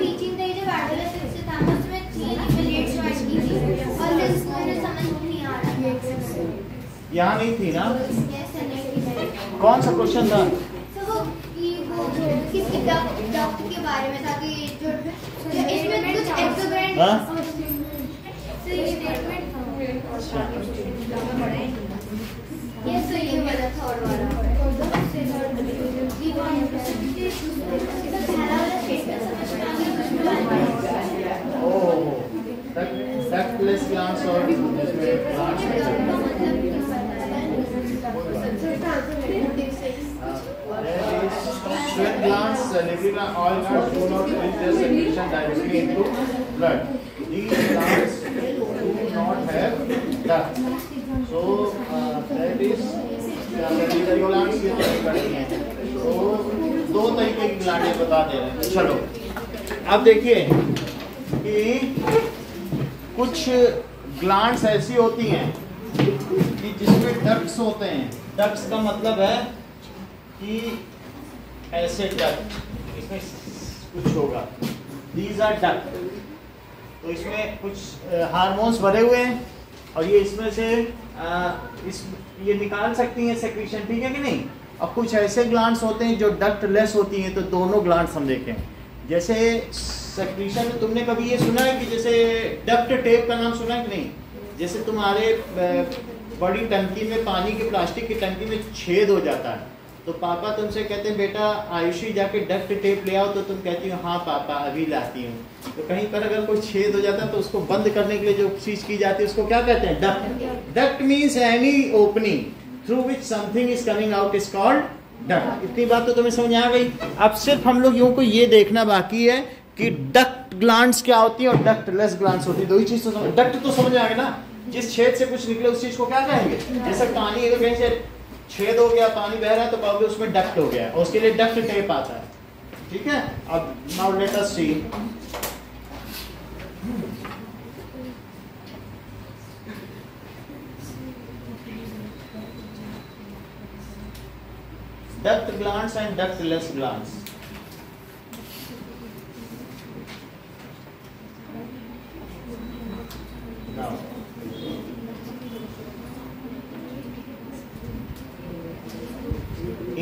Teaching थे जब adolescence से था उसमें 3 इवैल्यूएट्स ज्वाइन की थी और फिर मुझे समझ नहीं आ रहा था। यहाँ नहीं थी ना? यस नहीं। कौन सा क्वेश्चन था? तो वो किसी डॉक्टर के बारे में था कि जो इसमें कुछ एक्सोग्रेंट स्टेटमेंट ये सही वाला था और वाला ductless glands और जिसमें glands sweat glands, liquid oil glands do not release their secretion directly into blood. These glands do not have duct. So that is urinary glands ये करती हैं। तो 2 तरीके की ग्लैंडें बता दे रहे हैं। चलो अब देखिए कि कुछ ग्लैंड्स ऐसी होती हैं कि जिसमें डक्ट्स होते हैं। डक्ट्स का मतलब है कि ऐसे डक्ट, इसमें कुछ होगा, दीज आर डक्ट। तो इसमें कुछ हार्मोन्स भरे हुए हैं और ये इसमें से ये निकाल सकती हैं सेक्रीशन, ठीक है कि नहीं। अब कुछ ऐसे ग्लैंड्स होते हैं जो डक्ट लेस होती हैं। तो दोनों ग्लैंड्स हम देखें। जैसे सेक्रीशन में तुमने कभी ये सुना है कि जैसे डक्ट टेप का नाम सुना है कि नहीं? जैसे तुम्हारे बड़ी टंकी में, पानी की प्लास्टिक की टंकी में छेद हो जाता है तो पापा तुमसे कहते हैं बेटा आयुषी जाके डक्ट टेप ले आओ, तो तुम कहती हो हाँ पापा अभी लाती हूँ। तो कहीं पर अगर कोई छेद हो जाता है तो उसको बंद करने के लिए जो चीज की जाती है उसको क्या कहते हैं? Duct. Duct means any opening through which something is coming out is called duct. इतनी बात तो तुम्हें समझ आ गई। अब सिर्फ हम लोग को ये देखना बाकी है कि डक्ट ग्लैंड्स क्या होती है और डक्टलेस ग्लैंड्स होती है। दो ही चीज तो समझ, डक्ट तो समझ आ गया ना, जिस छेद से कुछ निकले उस चीज को क्या कहेंगे? जैसे पानी अगर कहीं से छेद हो गया, पानी बह रहा है तो कहोगे उसमें डक्ट हो गया, और उसके लिए डक्ट टेप आता है, ठीक है। अब now let us see duct glands and ductless glands. Now,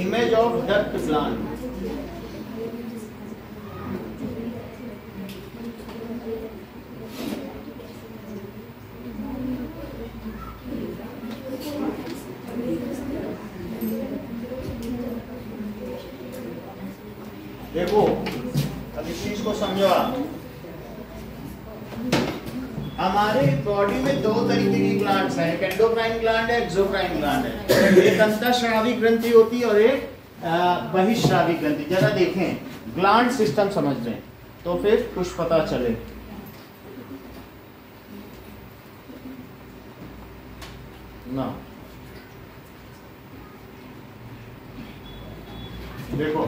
image of duct gland. देखो अब इस चीज को समझो आप। हमारे बॉडी में 2 तरीके की ग्लैंड्स हैं, एक एंडोक्राइन ग्लैंड है, एक्सोक्राइन ग्लैंड है। एक अंतःस्रावी ग्रंथि होती है और एक बहिःस्रावी ग्रंथि। जरा देखें, ग्लैंड सिस्टम समझ लें तो फिर कुछ पता चले। ना देखो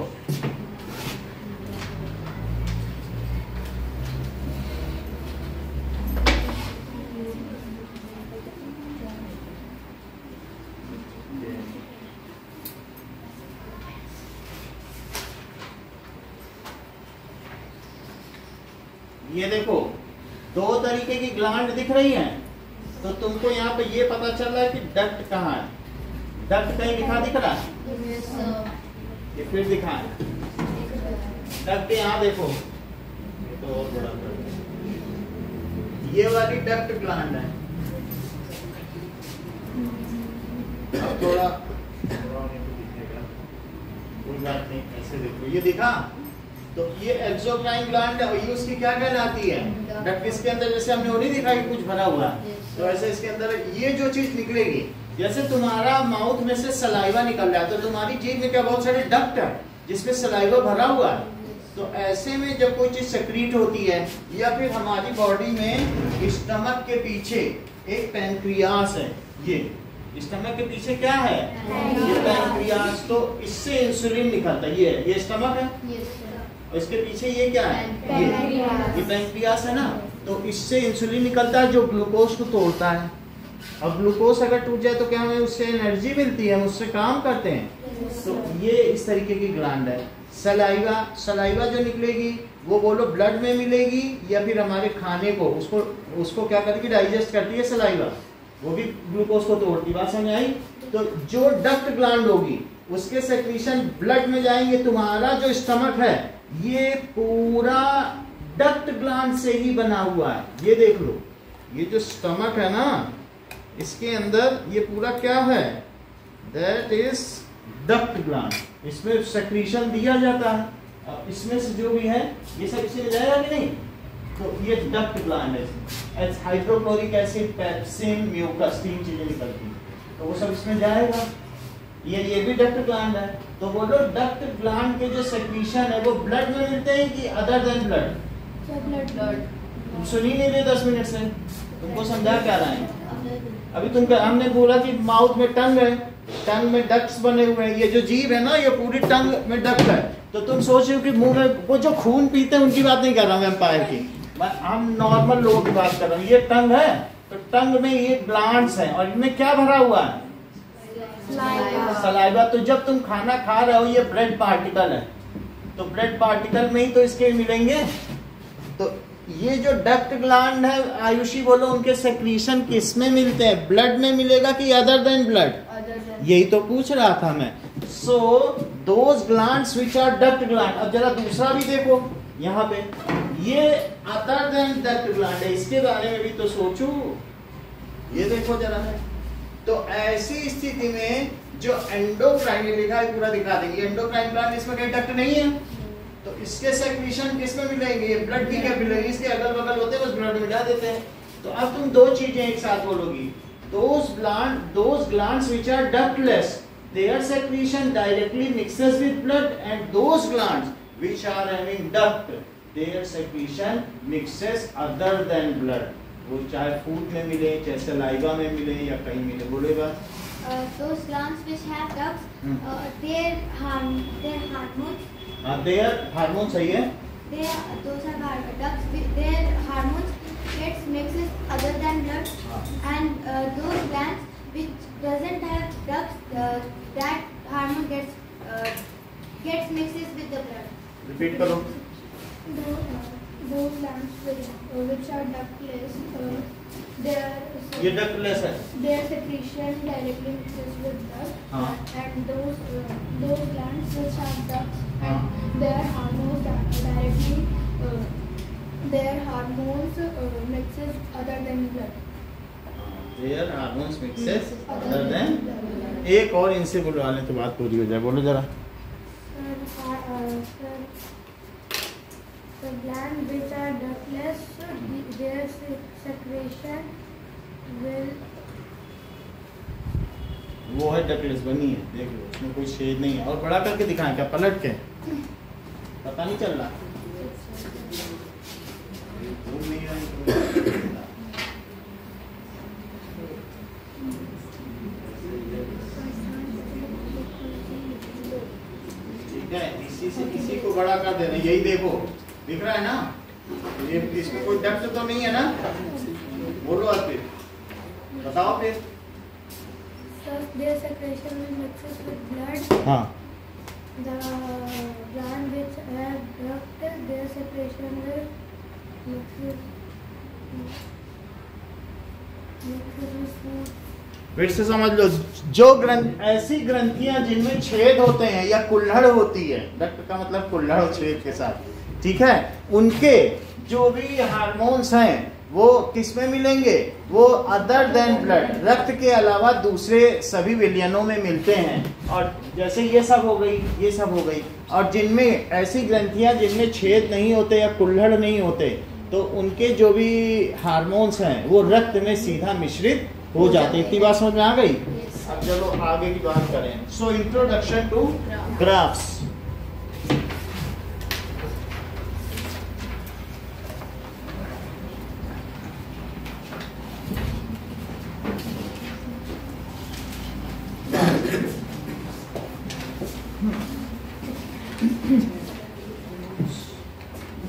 ये देखो 2 तरीके की ग्लैंड दिख रही हैं। तो तुमको यहाँ पे ये पता चल रहा है कि डक्ट कहाँ है। डक्ट कहीं दिख रहा है? ये फिर दिखा है डक्ट। यहाँ देखो, ये तो और बड़ा ये वाली डक्ट ग्लैंड है। अब थोड़ा कोई बात नहीं, ऐसे देखो, ये दिखा। तो ये एक्सोक्राइन ग्लैंड है और ये उसकी क्या कहलाती है? डक्ट। इसके अंदर जैसे हमने वो नहीं दिखा कि कुछ भरा हुआ है, तो ऐसे इसके अंदर ये जो चीज निकलेगी, जैसे तुम्हारा माउथ में से सलाइवा निकल रहा है तो तुम्हारी जीभ में क्या बहुत सारे डक्ट है जिसमें सलाइवा भरा हुआ है। तो ऐसे में जब कोई चीज सेक्रीट होती है, या फिर हमारी बॉडी में स्टमक के पीछे एक पैंक्रियास है। ये स्टमक के पीछे क्या है? ये पैंक्रियास। तो इससे इंसुलिन निकलता है। ये स्टमक है और इसके पीछे ये क्या है? ये पैंक्रियास है ना। तो इससे इंसुलिन निकलता है जो ग्लूकोज को तोड़ता है। अब ग्लूकोज अगर टूट जाए तो क्या हमें उससे एनर्जी मिलती है, हम उससे काम करते हैं। तो ये इस तरीके की ग्लैंड है। सलाइवा जो निकलेगी वो बोलो ब्लड में मिलेगी या फिर हमारे खाने को उसको क्या करती है, डाइजेस्ट करती है सलाइवा, वो भी ग्लूकोज को तोड़ती। बात समझ आई? तो जो डक्ट ग्लैंड होगी उसके सेक्रीशन ब्लड में जाएंगे। तुम्हारा जो स्टमक है ये पूरा डक्ट ग्लैंड से ही बना हुआ है। ये देख लो, ये जो स्टमक है ना, इसके अंदर ये पूरा क्या है, दैट इज डक्ट ग्लैंड। इसमें सेक्रीशन दिया जाता है। अब इसमें से जो भी है ये सब इसमें जाएगा कि नहीं? तो ये डक्ट ग्लैंड है। हाइड्रोक्लोरिक एसिड, पेप्सिन, म्यूकस, 3 चीजें निकलती हैं, तो वो सब इसमें जाएगा। ये भी डक्ट ग्लैंड है। तो बोलो डक्ट ग्लैंड के जो सेक्रीशन है वो ब्लड में मिलते हैं कि अदर देन ब्लड? ब्लड। तुम सुन ही नहीं रहे 10 मिनट से, तुमको समझा क्या रहा है? अभी हमने बोला कि माउथ में टंग है, टंग में डक्ट्स बने हुए हैं। ये जो जीभ है ना, ये पूरी टंग में डक्ट है। तो तुम सोच रहे हो कि मुंह में वो जो खून पीते हैं उनकी बात नहीं कर रहा हूँ, एम्पायर की, हम नॉर्मल लोगों की बात कर रहा हूँ। ये टंग है, तो टंग में ये ग्लैंड्स हैं और इनमें क्या भरा हुआ है? सलाइवा। तो जब तुम खाना खा रहे हो ये ब्लड पार्टिकल है, तो ब्लड पार्टिकल में ही तो इसके मिलेंगे। तो ये जो डक्ट ग्लैंड है, आयुषी बोलो, उनके सेक्रीशन किस में मिलते हैं? ब्लड में मिलेगा कि अदर देन ब्लड? यही तो पूछ रहा था मैं। So those glands which are duct gland. अब जरा दूसरा भी देखो, यहाँ पे ये अदर देन डक्ट ग्लैंड है, इसके बारे में भी तो सोचो। ये देखो जरा है। तो ऐसी स्थिति में जो एंडोक्राइन लिखा है पूरा दिखा देंगे। एंडोक्राइन ग्लैंड, इसमें कहीं डक्ट नहीं है, तो इसके सेक्रीशन किस में मिलेंगे? ये ब्लड की कैपिलरी, इसके अगल बगल होते हैं, बस ब्लड में जा देते हैं। तो अब तुम 2 चीजें एक साथ बोलोगी। those glands which are ductless, their secretion directly mixes with blood, and those glands which are having duct, their secretion mixes other than blood. वो चाहे फूड में मिले, चाहे सलाइवा में मिले या कहीं मिले। बोलेगा those glands which have ducts, their hormones. their hormones सही है। Those are ducts. Their hormones gets mixes other than blood, and those glands which doesn't have ducts, that hormone gets mixes with the blood. Repeat करो। Those glands which are ductless, ये ductless है। their secretion directly mixes with blood, and those glands which have ducts, and their hormones mixes other than blood. Their hormones mixes other than। एक और इनसे बुलवा लें तो बात पूरी हो जाए। बोलो जरा। The glands which are ductless, their secretion will। वो है डक्टलेस बनी है, देख लो, उसमें कोई शेड नहीं है। और बड़ा करके दिखाएं क्या, पलट के? पता नहीं चल रहा। ठीक है, इसी को बड़ा कर देना। यही देखो, दिख रहा है ना? ये इसमें कोई डक्ट तो नहीं है ना? बोलो आप फिर, बताओ फिर। Their secretion will mixes with blood. हाँ। The gland which have duct, their secretion will mixes with। फिर से समझ लो, जो ऐसी ग्रंथियां जिनमें छेद होते हैं या कुल्हड़ होती है, डक्ट का मतलब कुल्हड़ और छेद के साथ, ठीक है, उनके जो भी हार्मोन्स हैं वो किसमें मिलेंगे? वो अदर देन ब्लड, रक्त के अलावा दूसरे सभी विलयनों में मिलते हैं। और जैसे ये सब हो गई, ये सब हो गई। और जिनमें ऐसी ग्रंथियां जिनमें छेद नहीं होते या कुल्हड़ नहीं होते, तो उनके जो भी हार्मोन्स हैं वो रक्त में सीधा मिश्रित हो जाते। इतनी बात समझ में आ गई? अब चलो आगे की बात करें। So introduction to graphs.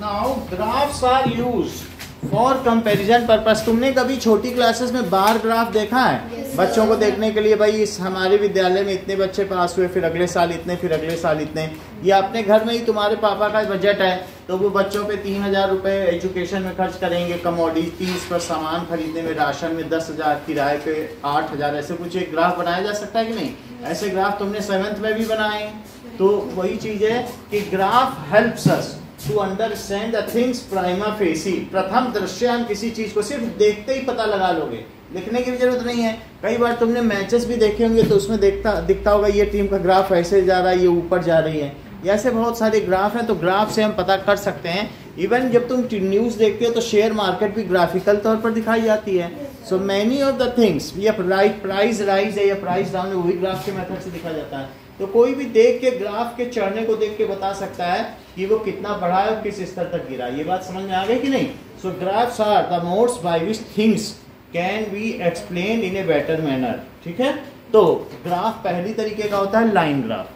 Now graphs are used for comparison purpose. तुमने कभी छोटी क्लासेस में बार ग्राफ देखा है? Yes, बच्चों को देखने के लिए, भाई इस हमारे विद्यालय में इतने बच्चे पास हुए, फिर अगले साल इतने, फिर अगले साल इतने। या अपने घर में ही तुम्हारे पापा का बजट है तो वो बच्चों पे 3,000 रुपए एजुकेशन में खर्च करेंगे, कमोडिटीज पर सामान खरीदने में, राशन में 10,000, किराए पे 8,000, ऐसे कुछ एक ग्राफ बनाया जा सकता है कि नहीं? ऐसे ग्राफ तुमने 7th में भी बनाए। तो वही चीज है कि graph helps us to understand the things prima facie. प्रथम दृश्य हम किसी चीज को सिर्फ देखते ही पता लगा लोगे, लिखने की भी जरूरत नहीं है। कई बार तुमने मैचेस भी देखे होंगे तो उसमें दिखता होगा ये टीम का ग्राफ ऐसे जा रहा है, ये ऊपर जा रही है। ऐसे बहुत सारे ग्राफ हैं, तो ग्राफ से हम पता कर सकते हैं। इवन जब तुम न्यूज़ देखते हो तो शेयर मार्केट भी ग्राफिकल तौर पर दिखाई जाती है। So many of the things, ये प्राइस राइज है या प्राइस डाउन है, वो भी ग्राफ के मेथड से दिखा जाता है। तो कोई भी देख के ग्राफ के चढ़ने को देख के बता सकता है कि वो कितना बढ़ा है और किस स्तर तक गिरा। ये बात समझ में आ गई कि नहीं? So graphs are the modes by which things can be explain in a better manner. ठीक है, तो ग्राफ पहली तरीके का होता है line graph.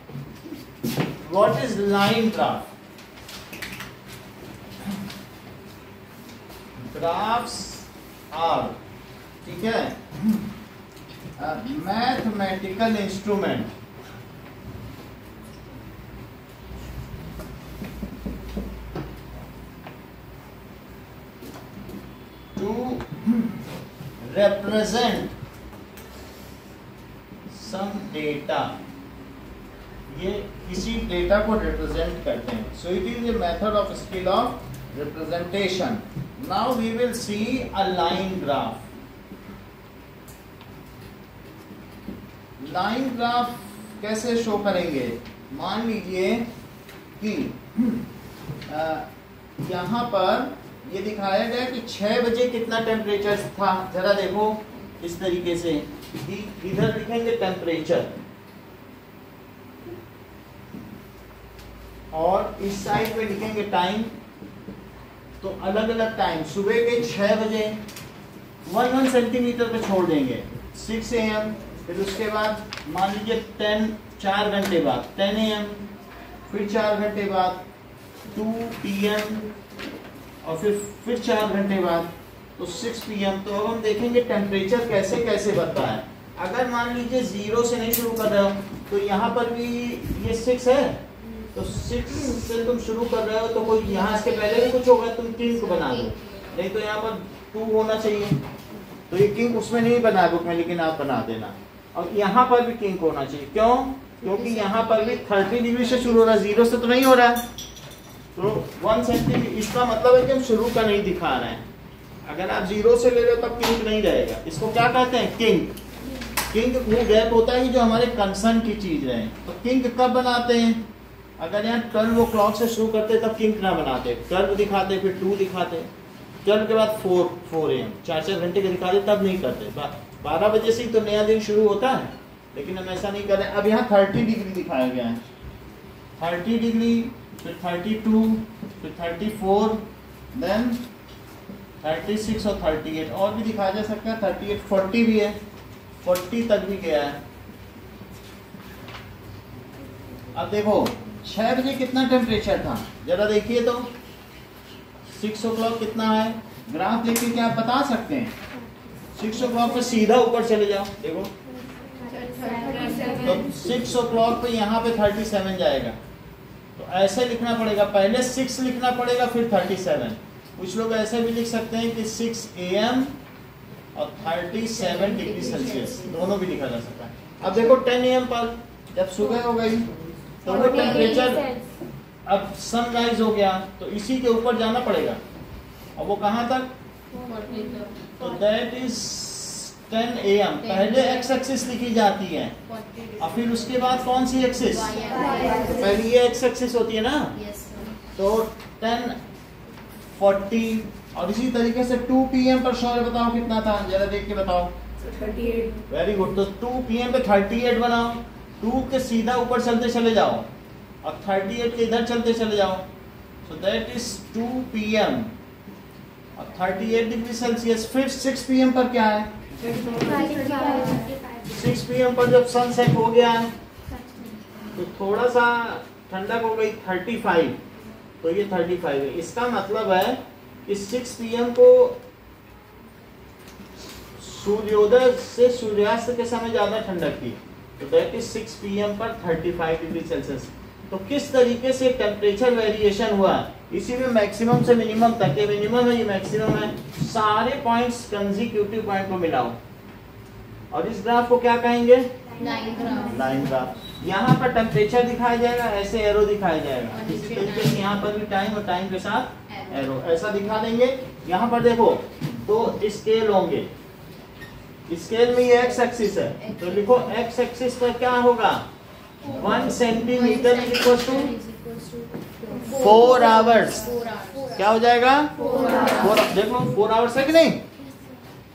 What is line graph? Graphs are, ठीक है, mathematical instrument to represent some data। ये किसी डेटा को रिप्रेजेंट करते हैं। So it is a method of skill of representation. Now we will see a line graph. Line graph कैसे show करेंगे? मान लीजिए कि यहाँ पर ये दिखाया गया कि 6 बजे कितना टेम्परेचर था। जरा देखो इस तरीके से, इधर लिखेंगे टेम्परेचर और इस साइड पे लिखेंगे टाइम। तो अलग अलग टाइम, सुबह के 6 बजे 1 सेंटीमीटर पे छोड़ देंगे 6 AM। फिर उसके बाद मान लीजिए 4 घंटे बाद 10 AM, फिर 4 घंटे बाद 2 PM और फिर 4 घंटे बाद तो 6 PM। तो अब हम देखेंगे टेम्परेचर कैसे कैसे बढ़ता है। अगर मान लीजिए 0 से नहीं शुरू कर रहे हो तो यहाँ पर भी ये 6 है, तो 6 से तुम शुरू कर रहे हो तो कोई यहाँ इसके पहले भी कुछ होगा, तुम किंग बना दो। नहीं तो यहाँ पर 2 होना चाहिए, तो ये किंग उसमें नहीं बना बुक में, लेकिन आप बना देना। और यहाँ पर भी किंग होना चाहिए। क्यों? क्योंकि यहाँ पर भी 30 डिग्री से शुरू हो रहा है, 0 से तो नहीं हो रहा है। तो 1 सेंटीमीटर, इसका मतलब है कि हम शुरू का नहीं दिखा रहे हैं। अगर आप 0 से ले रहे हो तब किंग नहीं रहेगा। इसको क्या कहते हैं? किंग। किंग वो गैप होता है जो हमारे कंसर्न की चीज रहे। तो किंग कब बनाते हैं? अगर यहाँ 12 o'clock से शुरू करते तब किंग ना बनाते, 12 दिखाते, फिर 2 दिखाते, 12 के बाद 4 AM, 4 घंटे के दिखाते, तब नहीं करते। 12 बजे से ही तो नया दिन शुरू होता है, लेकिन हम ऐसा नहीं कर रहे। अब यहाँ 30 डिग्री दिखाया गया है, 30 डिग्री, फिर 32, फिर 34, देन 36 और 38 और भी दिखाया जा सकता है। 38, 40 भी है, 40 तक भी गया है। अब देखो 6 बजे कितना टेम्परेचर था, जरा देखिए तो 6 o'clock कितना है। ग्राफ देख के क्या आप बता सकते हैं? 6 o'clock पे सीधा ऊपर चले जाओ, देखो तो 6 o'clock पे यहाँ पे 37 जाएगा। तो ऐसे लिखना पड़ेगा, पहले 6 लिखना पड़ेगा फिर 37। कुछ लोग ऐसे भी लिख सकते हैं कि 6 AM और 37 डिग्री सेल्सियस, दोनों भी लिखा जा सकता है। अब देखो 10 AM पर जब सुबह हो गई तो वो टेम्परेचर, अब सनराइज हो गया तो इसी के ऊपर जाना पड़ेगा। और वो कहाँ तक? तो दैट इज 10 AM। पहले एक्स एक्सिस लिखी जाती है और फिर उसके बाद कौन सी एक्सिस? पहले ये एक्स एक्सिस होती है ना। तो 10, 40 और इसी तरीके से 2 PM पर शौर्य बताओ कितना था, जरा देख के बताओ। 38। Very good. तो 2 PM पे 38 बनाओ, 2 के सीधा ऊपर चलते चले जाओ और 38 के इधर चलते चले जाओ। सो दैट इज 2 PM और 38 डिग्री सेल्सियस। फिर 6 PM पर क्या है? 6 PM पर जब सन सेट हो गया तो थोड़ा सा ठंडक हो गई, 35, तो ये 35 है। इसका मतलब है कि 6 PM को सूर्योदय से सूर्यास्त के समय ज्यादा ठंडक थी, तो दैट इज 6 PM पर 35 डिग्री सेल्सियस। तो किस तरीके से टेम्परेचर वेरिएशन हुआ, इसी में मैक्सिमम से मिनिमम तक, ये मिनिमम है ये मैक्सिमम है, सारे पॉइंट्स कंसेक्यूटिव पॉइंट को मिलाओ और इस ग्राफ को क्या कहेंगे, लाइन ग्राफ। यहाँ पर टेम्परेचर दिखाया जाएगा, ऐसे एरो दिखाया जाएगा, इसी तरीके से यहाँ पर भी टाइम और टाइम के साथ एरो ऐसा दिखा देंगे। यहाँ पर देखो दो स्केल होंगे, स्केल में ये एक्स एक्सिस है, तो लिखो एक्स एक्सिस पर क्या होगा, 1 सेंटीमीटर इक्वल टू 4 आवर्स। क्या हो जाएगा, 4। देख लो 4 आवर्स है कि नहीं,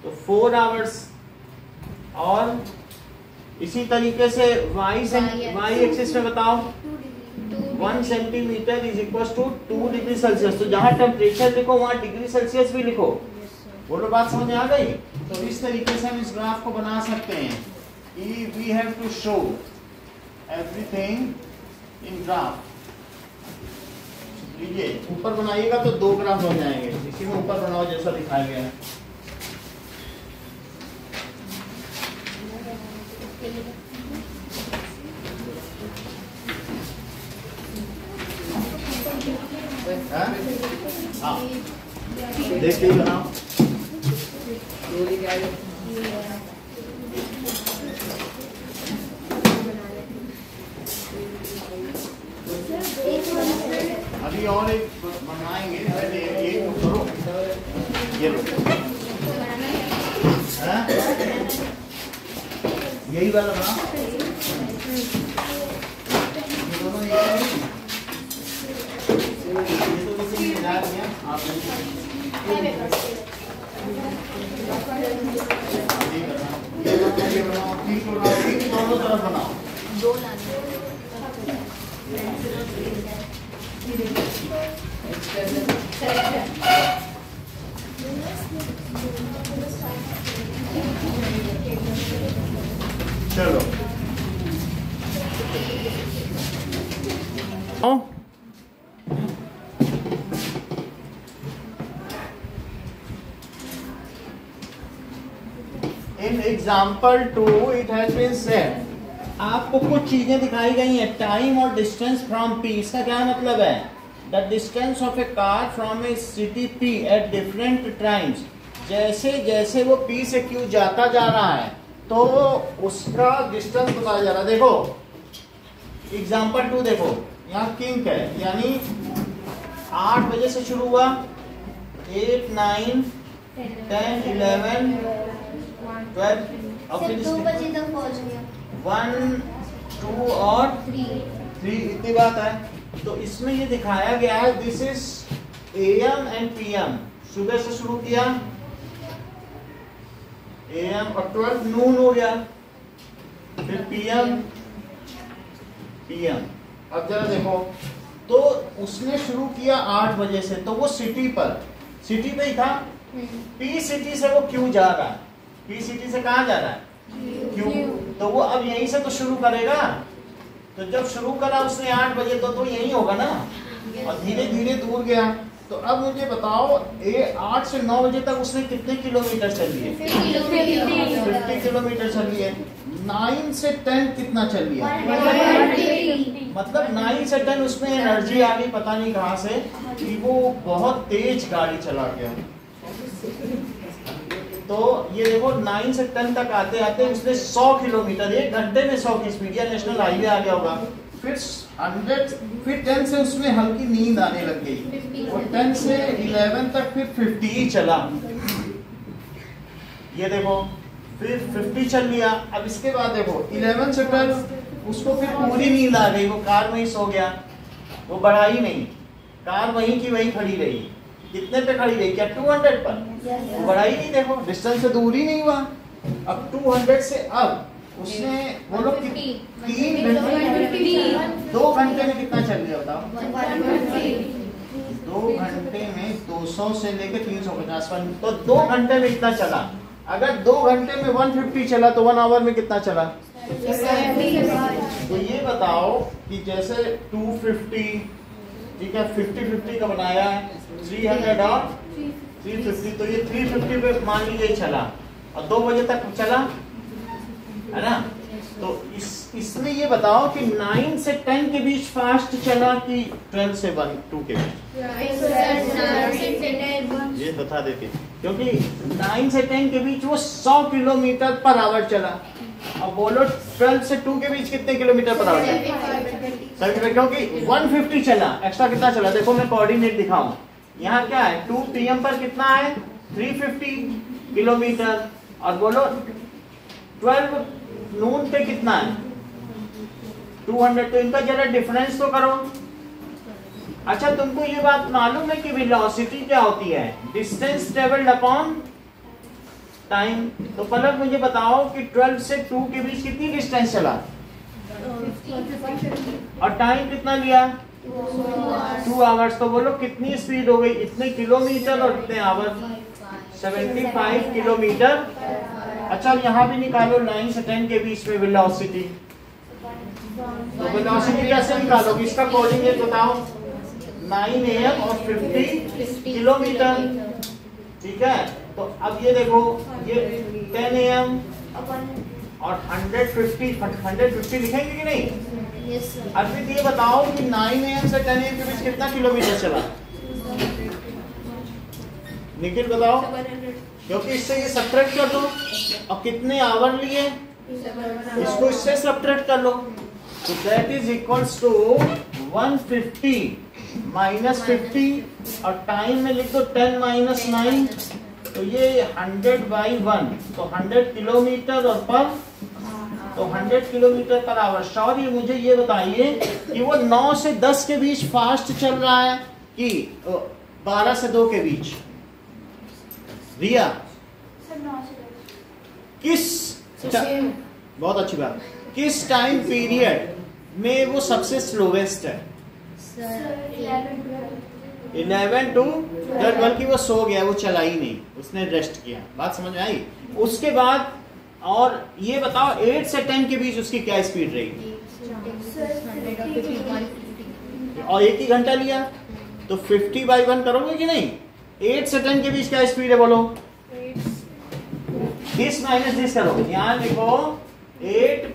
तो 4 आवर्स। और इसी तरीके से वाई एक्सिस में बताओ, 1 centimetre is equal to 2 degree Celsius. तो जहां टेम्परेचर लिखो वहां डिग्री सेल्सियस भी लिखो। बोलो बात समझ में आ गई। तो इस तरीके से हम इस ग्राफ को बना सकते हैं कि we have to show everything in graph. लीजिए ऊपर बनाइएगा तो 2 ग्राफ बन जाएंगे, इसी में ऊपर बनाओ जैसा दिखाया गया है। हाँ देखिए बनाओ। अभी और एक बनाएंगे, पहले एक करो, ये लो, यही वाला बनाओ। ये तो किसी ने मिला दिया आपने, दोनों तरफ बनाओ। चलो in example 2 it has been said, आपको कुछ चीजें दिखाई गई हैं, टाइम और डिस्टेंस फ्रॉम P। इसका क्या मतलब है, the distance of A car from A city P at different times. जैसे जैसे वो P से Q जाता जा रहा है तो उसका डिस्टेंस बताया जा रहा है। देखो एग्जाम्पल 2 देखो, यहाँ किंक है, यानी 8 बजे से शुरू हुआ, 8, 9, 10, 11, 12 और फिर 2 बजे तक पहुंच गया, 1, 2 और 3, इतनी बात है। तो इसमें ये दिखाया गया है this is AM and PM। सुबह से शुरू किया AM और 12 नून हो गया, फिर PM। अब जरा देखो, तो उसने शुरू किया 8 बजे से, तो वो सिटी पे ही था। P सिटी से वो Q जा रहा है, P सिटी से कहाँ जा रहा है, Q। तो वो अब यहीं से तो शुरू करेगा, तो जब शुरू करा उसने 8 बजे तो यही होगा ना, और धीरे धीरे दूर गया। तो अब मुझे बताओ 8 से 9 बजे तक उसने कितने किलोमीटर चली है, 50 किलोमीटर चली है। 9 से 10 कितना चली है, मतलब 9 से 10 उसमें एनर्जी आ गई पता नहीं कहाँ से, कि वो बहुत तेज गाड़ी चला गया। तो ये देखो 9 से 10 तक आते आते उसने 100 किलोमीटर 1 घंटे में 100 की स्पीड, या नेशनल हाईवे आ गया होगा। फिर 100, फिर 10 से उसमें हल्की नींद आने लग गई, और 10 से 11 तक फिर 50 ही चला। ये देखो फिर 50 चल लिया। अब इसके बाद देखो 11 से 12 उसको फिर पूरी नींद आ गई, वो कार में ही सो गया, वो बढ़ा ही नहीं, कार वहीं की वहीं खड़ी रही। कितने पे खड़ी रही, क्या 200 पर, वो बढ़ा ही नहीं, देखो डिस्टेंस से दूर ही नहीं हुआ। अब 200 से अब उसने वो लोग 3 घंटे 2 घंटे में कितना चल गया बताओ, 2 घंटे में 200 से लेकर 350, तो 2 घंटे में इतना चला। अगर 2 घंटे में 150 चला तो 1 आवर में कितना चला। तो ये बताओ कि जैसे 250, ठीक है, 50-50 का बनाया है, 300 और 350, तो ये 350 पे मान लीजिए चला और 2 बजे तक चला, है ना। तो इसमें ये बताओ कि 9 से 10 के बीच फास्ट चला कि 12 से 2 के बीच? ये बता देते, क्योंकि 9 से 10 के बीच वो 100 किलोमीटर पर आवर चला। अब बोलो 12 से 2 के बीच कितने किलोमीटर पर आवर चला? क्योंकि 150 चला, एक्स्ट्रा कितना चला देखो, मैं कोऑर्डिनेट दिखाऊं। यहाँ क्या है, 2 PM पर कितना है 350 किलोमीटर, और बोलो 12 नून पे कितना है 200, तो इनका जरा डिफरेंस तो करो। अच्छा, तुमको ये बात मालूम है कि वेलोसिटी क्या होती है? Distance travelled upon time. तो पलक मुझे बताओ कि 12 से 2 के बीच कितनी डिस्टेंस चला और टाइम कितना लिया 2 आवर्स। तो बोलो कितनी स्पीड हो गई, इतने किलोमीटर और इतने आवर, 75 किलोमीटर। अच्छा, यहाँ भी निकालो 9 से 10 के बीच में वेलोसिटी। तो वेलोसिटी कैसे निकालोगे, इसका कोऑर्डिनेट बताओ। 9 AM और 50 किलोमीटर, ठीक है। तो अब ये देखो, ये 10 AM और 150 लिखेंगे कि नहीं? अब ये बताओ कि 9 AM से 10 AM के बीच कितना किलोमीटर चला? निखिल बताओ, क्योंकि इससे ये सब्ट्रैक्ट कर दो, और कितने आवर लिए इसको इससे सब्ट्रैक्ट कर लो। तो that is equals to 150 minus 50 और टाइम में लिख दो 10 माइनस 9, तो ये 100/1, तो 100 किलोमीटर और पर, तो 100 किलोमीटर पर आवर। सॉरी, मुझे ये बताइए कि वो 9 से 10 के बीच फास्ट चल रहा है कि 12 से 2 के बीच? रिया, किस बहुत अच्छी बात, किस टाइम पीरियड में वो सबसे स्लोवेस्ट है? 11 to 12, बल्कि वो सो गया, वो चला ही नहीं, उसने रेस्ट किया। बात समझ में आई? उसके बाद और ये बताओ 8 से 10 के बीच उसकी क्या स्पीड रही? और 1 ही घंटा लिया, तो 50/1 करोगे कि नहीं? 8 से 10 के बीच क्या स्पीड है बोलो? दिस माइनस दिस करो, यहाँ लिखो 8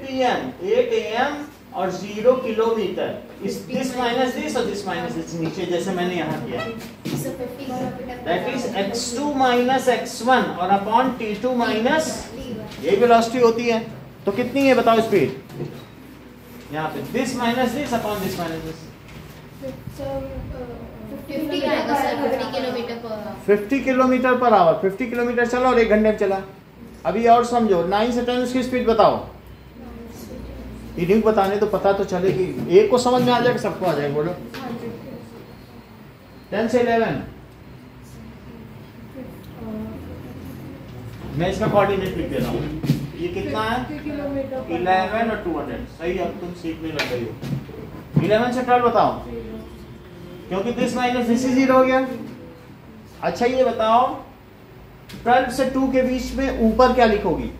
AM और 0 किलोमीटर, दिस माइनस दिस और दिस माइनस दिस नीचे, जैसे मैंने यहाँ किया। That is x2 minus x1 और अपॉन t2 माइनस, यही वेलोसिटी होती है। तो कितनी है बताओ स्पीड यहाँ पे? This minus this upon this minus this, 50 kilometre per hour. 50 kilometre चला और 1 घंटे में चला। अभी और समझो, 9 से 10 उसकी स्पीड बताओ। रीडिंग बताने तो पता तो चले कि एक को समझ में आ जाएगा, सबको आ जाएगा। बोलो 10 से 11, मैं इसका कोऑर्डिनेट लिख दे रहा हूँ। ये कितना है 11 और 200। सही, अब तुम सीखने लग गई हो। 11 से 12 बताओ, क्योंकि दिस माइनस दिस ही 0 हो गया। अच्छा, ये बताओ 12 से 2 के बीच में ऊपर क्या लिखोगी?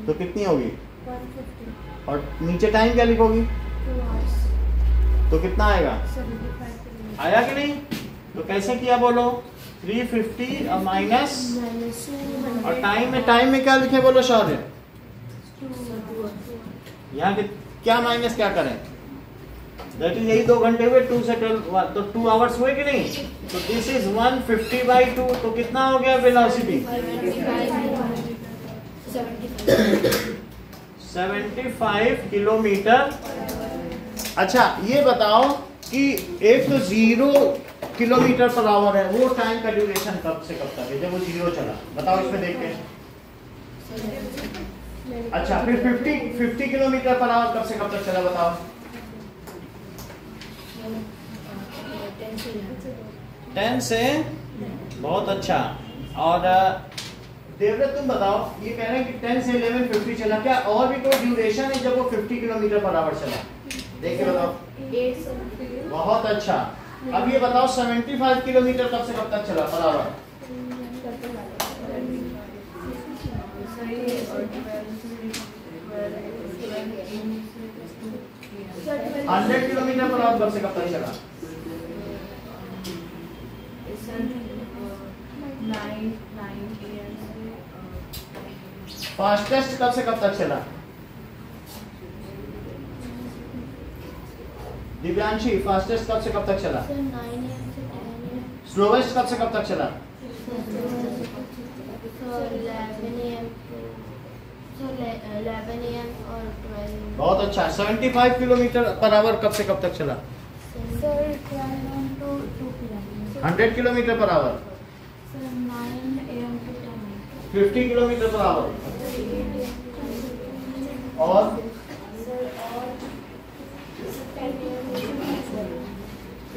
तो कितनी होगी? 150। और नीचे टाइम क्या लिखोगी? 2 hours। तो कितना आएगा? 75। आया कि नहीं? तो कैसे किया बोलो? 350 और माइनस, और टाइम में क्या लिखे बोलो शौर्य? यहाँ क्या माइनस क्या करें? दैट इज यही 2 घंटे हुए, 2 से 12, तो 2 आवर्स हुए कि नहीं? तो दिस इज 150/2, तो कितना हो गया वेलोसिटी? 75 किलोमीटर। अच्छा, ये बताओ कि एक तो 0 किलोमीटर पर आवर है, वो टाइम का ड्यूरेशन कब से कब तक है जब वो 0 चला? बताओ, इसमें देखते हैं। अच्छा, फिर 50 किलोमीटर पर आवर कब से कब तक चला बताओ? 10 से, बहुत अच्छा। और देवव्रत तुम बताओ, ये कह रहे हैं कि 10 से 11 50 चला, क्या और भी कोई ड्यूरेशन है जब वो 50 किलोमीटर पर आवर चला? देख के बताओ। बहुत अच्छा। अब ये बताओ 75 किलोमीटर कब से कब तक चला per hour? 100 kilometre per hour कब से कब तक चला? 9 AM से फास्टेस्ट कब से कब तक चला? दिव्यांशी फास्टेस्ट कब से कब तक चला? 9 AM से 10 AM. स्लोवेस्ट कब से कब तक चला? 11 AM और 12 AM. बहुत अच्छा। 75 किलोमीटर पर आवर कब से कब तक चला? Sir, 12 AM to 2 PM. 100 kilometre per hour, Sir, 9 AM to 10 AM. 50 kilometre per hour, और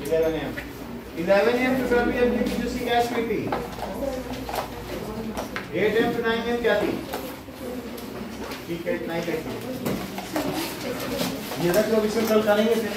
11 AM। 11 AM to 12 PM की दूसरी क्या स्पीड थी? 8 AM to 9 AM क्या थी? ठीक है, इतना ही देखिए। ये रख लो, इसमें कल करेंगे फिर।